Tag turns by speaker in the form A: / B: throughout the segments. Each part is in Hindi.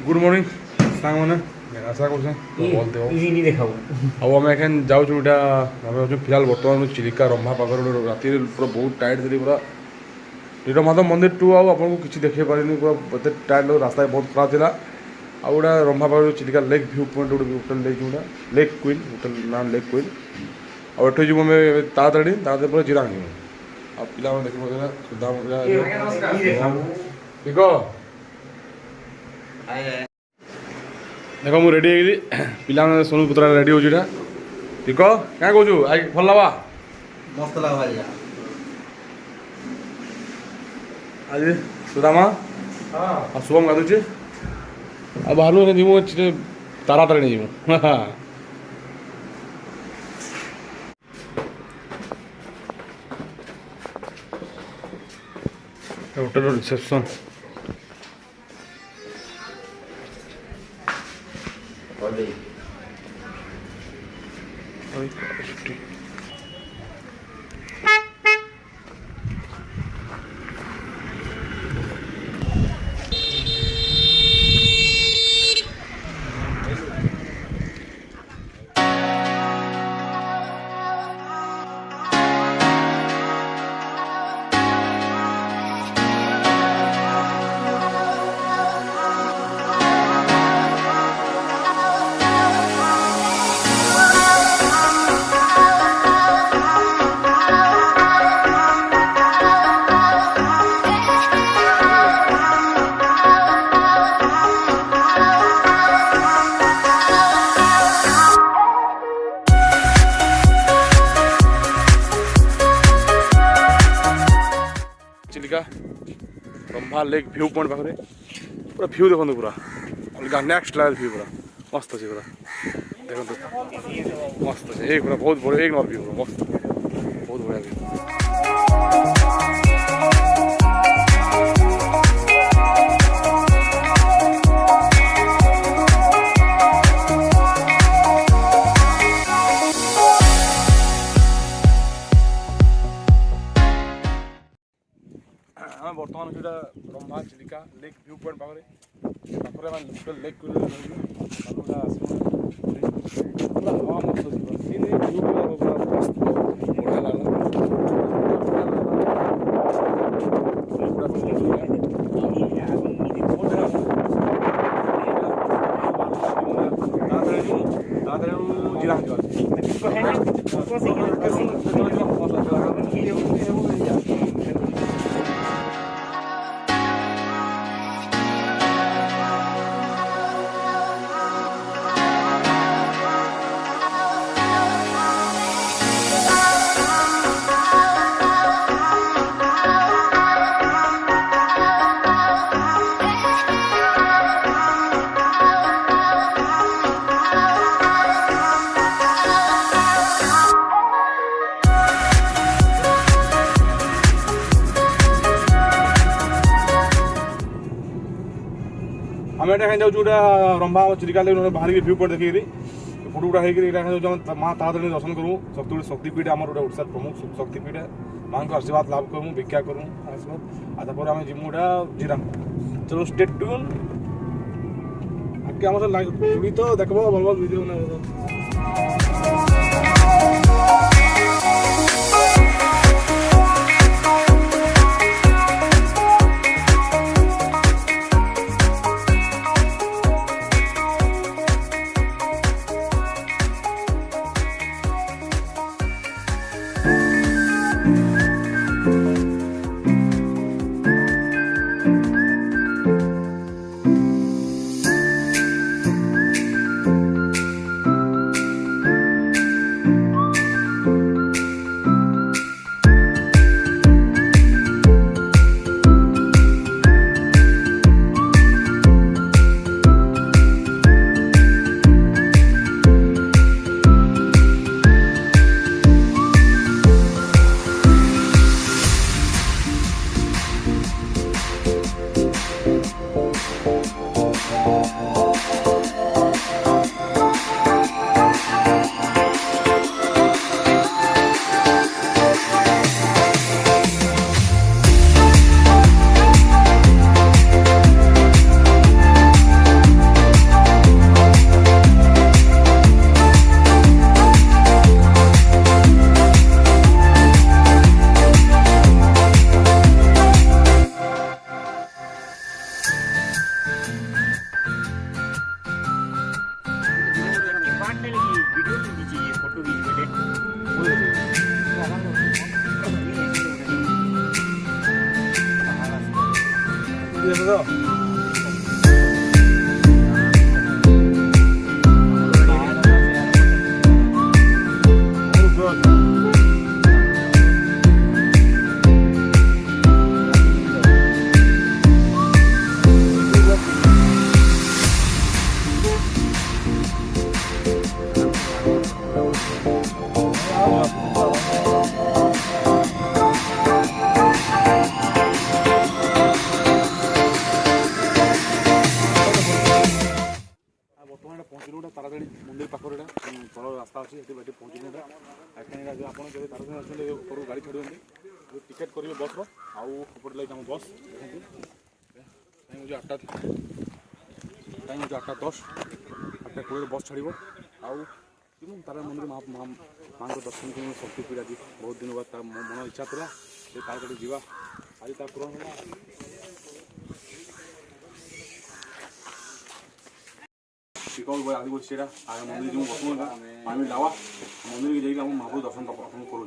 A: गुड मॉर्निंग सांग मैंने आशा कर आम एखान जाऊँ फिलहाल बर्तमान चिलिका रंभा पाखर राति पूरा बहुत टाइट थी पूरा नीलमाधव मंदिर टू आपको किसी देखे पारे पूरा एत टाइट लगे रास्ता बहुत खराब था आउटा रंभा पाखर चिलिका लेक व्यू पॉइंट गोटे होटेल लेक जोटा लेक क्वीन होटेल ना लेक क्वीन आठ जी ताड़ाताड़ी पूरा जिरांग जी आ पिला देख देख मुझे रेडी पिला सोनू पुतरा रेडी हो देख क्या कौचु आज भल लगा
B: मस्त लगा
A: आज सुदामा हाँ शुभम गाधुचे आ बाहर जीमु तारातारिणी जीमु hotel reception Chilika Rambha lake view point पाखे पूरा व्यू देखो पूरा अलग नेक्स्ट लेवल व्यू पूरा मस्त अच्छे पूरा देखो मस्त अच्छे एक पूरा बहुत बढ़िया एक नंबर व्यू पूरा मस्त बहुत बढ़िया व्यू आम बर्तमान जो Rambha Chilika lake view point पाखे लेक हवा मस्त सीन व्यू मस्त बढ़िया आम एटा जाऊँ रंभा चिलिका लेक बाहर व्यू पॉइंट देखिए फोटो गुड़ा होकर माँ तारातारिणी दर्शन करूँ शक्तिपीठ आम गोटे ओडार प्रमुख शक्तिपीठ माँ को आशीर्वाद लाभ करूँ भिक्षा करूँ आशीर्वाद आतापर आम जिमु जिराम चलो स्टेट ट्यून आगे आम जुड़ी तो देखो भल भल वीडियो पहुँचलू ताराताणी मंदिर पाखे तल रास्ता अच्छी पहुँचलू कहीं आप ताराताणी अच्छे ऊपर गाड़ी छाड़ी टिकेट करेंगे बस रोपट लगे बस टाइम हो 8टा 10 8टा 20 बस छाड़ आउ तारा मंदिर माँ को दर्शन कर शक्ति पीड़ा थी बहुत दिन बाद मन इच्छा था तार जावा आज पूरण आदि से मंदिर जो बसू आम जावा मंदिर के जाइए महाप्रभु दर्शन करूँ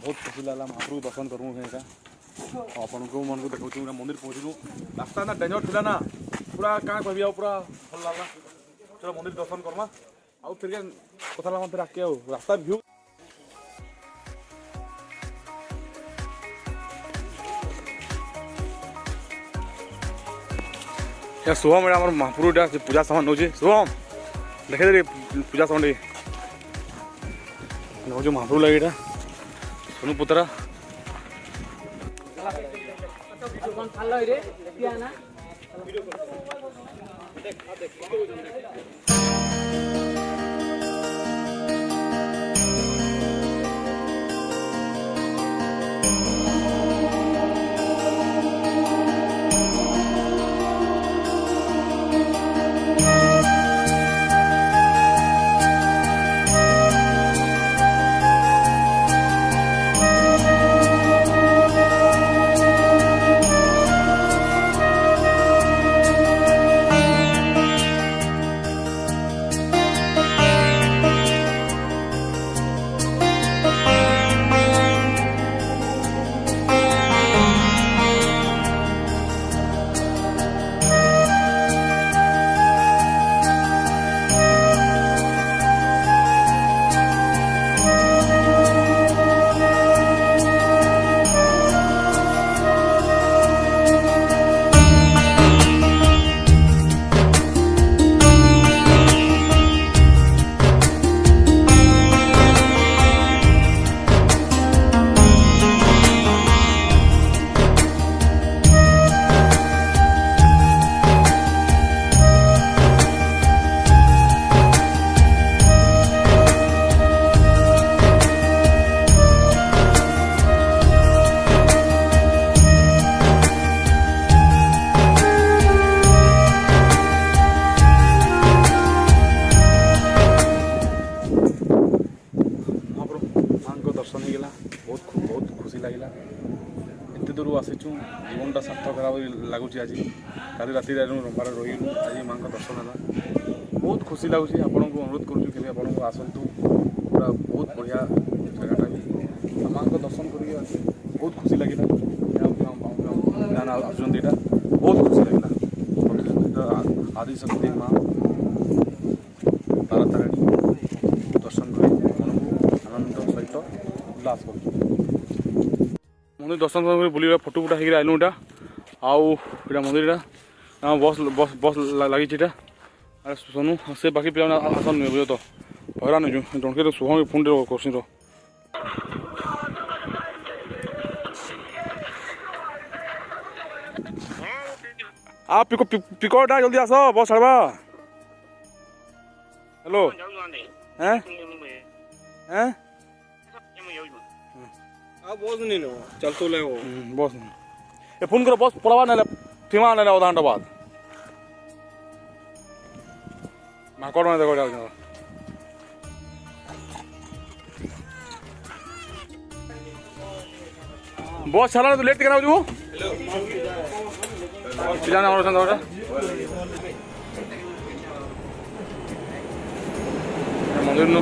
A: बहुत खुशी लगा महाप्रभु दर्शन करूँ आपन को मन को देखा मंदिर पहुँचलू रास्ता ना डेंजर थी ना पूरा क्या कह पूरा भल लगा चलो मंदिर दर्शन करमा आउ फिर कथा लगा फिर आके रास्ता व्यू शुभम एटा आम महाप्रभु पूजा सामान नौ शुभम देखे पूजा सामान नौ महाप्रभु लगे सोनू पुतरा दर्शन हो गला बहुत खुशी लगे एत दूर आसीचु जीवनटा सार्थक लगुच आज काली राति रंबार रही आज माँ दर्शन है बहुत खुशी लगुच आपन को अनुरोध करुँ आपन को आसतु पूरा बहुत बढ़िया जगटा भी माँ दर्शन कर बहुत खुशी लगे आसुँच यहाँ बहुत खुशी लगे आदिशक्ति माँ तारातारिणी दर्शन कर मन को आनंद सहित उल्लास कर मंदिर दर्शन कर बुल फोटो फुटा होकर आइलु इटा आउ मंदिर बस बस बस लगी सोनू से बाकी पिला आसन नुहे बुझे तो हईरान हो जनके शुभ फोन करसी रो आप पिकोटा जल्दी आस बस छाड़वा हेलो हैं हैं बस नहीं नो चल तो ले बस ये फोन करो बस पड़वा ना थीमा ना आधा घंटा बाद माकड़ में देखो जाओ बस चला तो लेट करना हो पिला ना संग मंदिर नु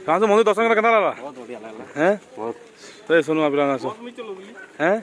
A: कहाँ से मंदिर दर्शन करना लगा बहुत बढ़िया लगा हैं बहुत सुनो आप हैं